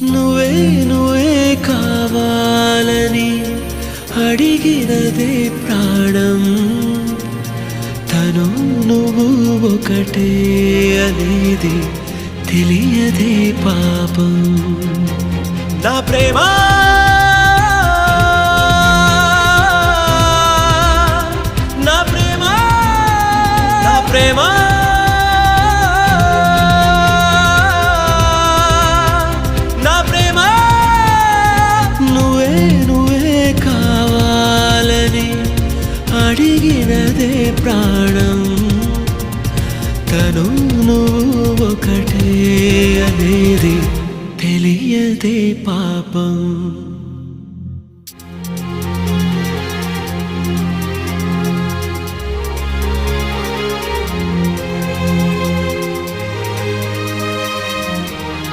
నువ్వే నువ్వే కావాలని అడిగినదే ప్రాణం తను నువ్వు ఒకటే అనేది తెలియదే పాపం నా ప్రేమ నా ప్రేమ నా ప్రేమ నా ప్రేమ నువ్వే నువ్వే కావాలని అడిగినదే ప్రాణం తను నువ్వు ఒకటే అనేది తెలియదే పాపం.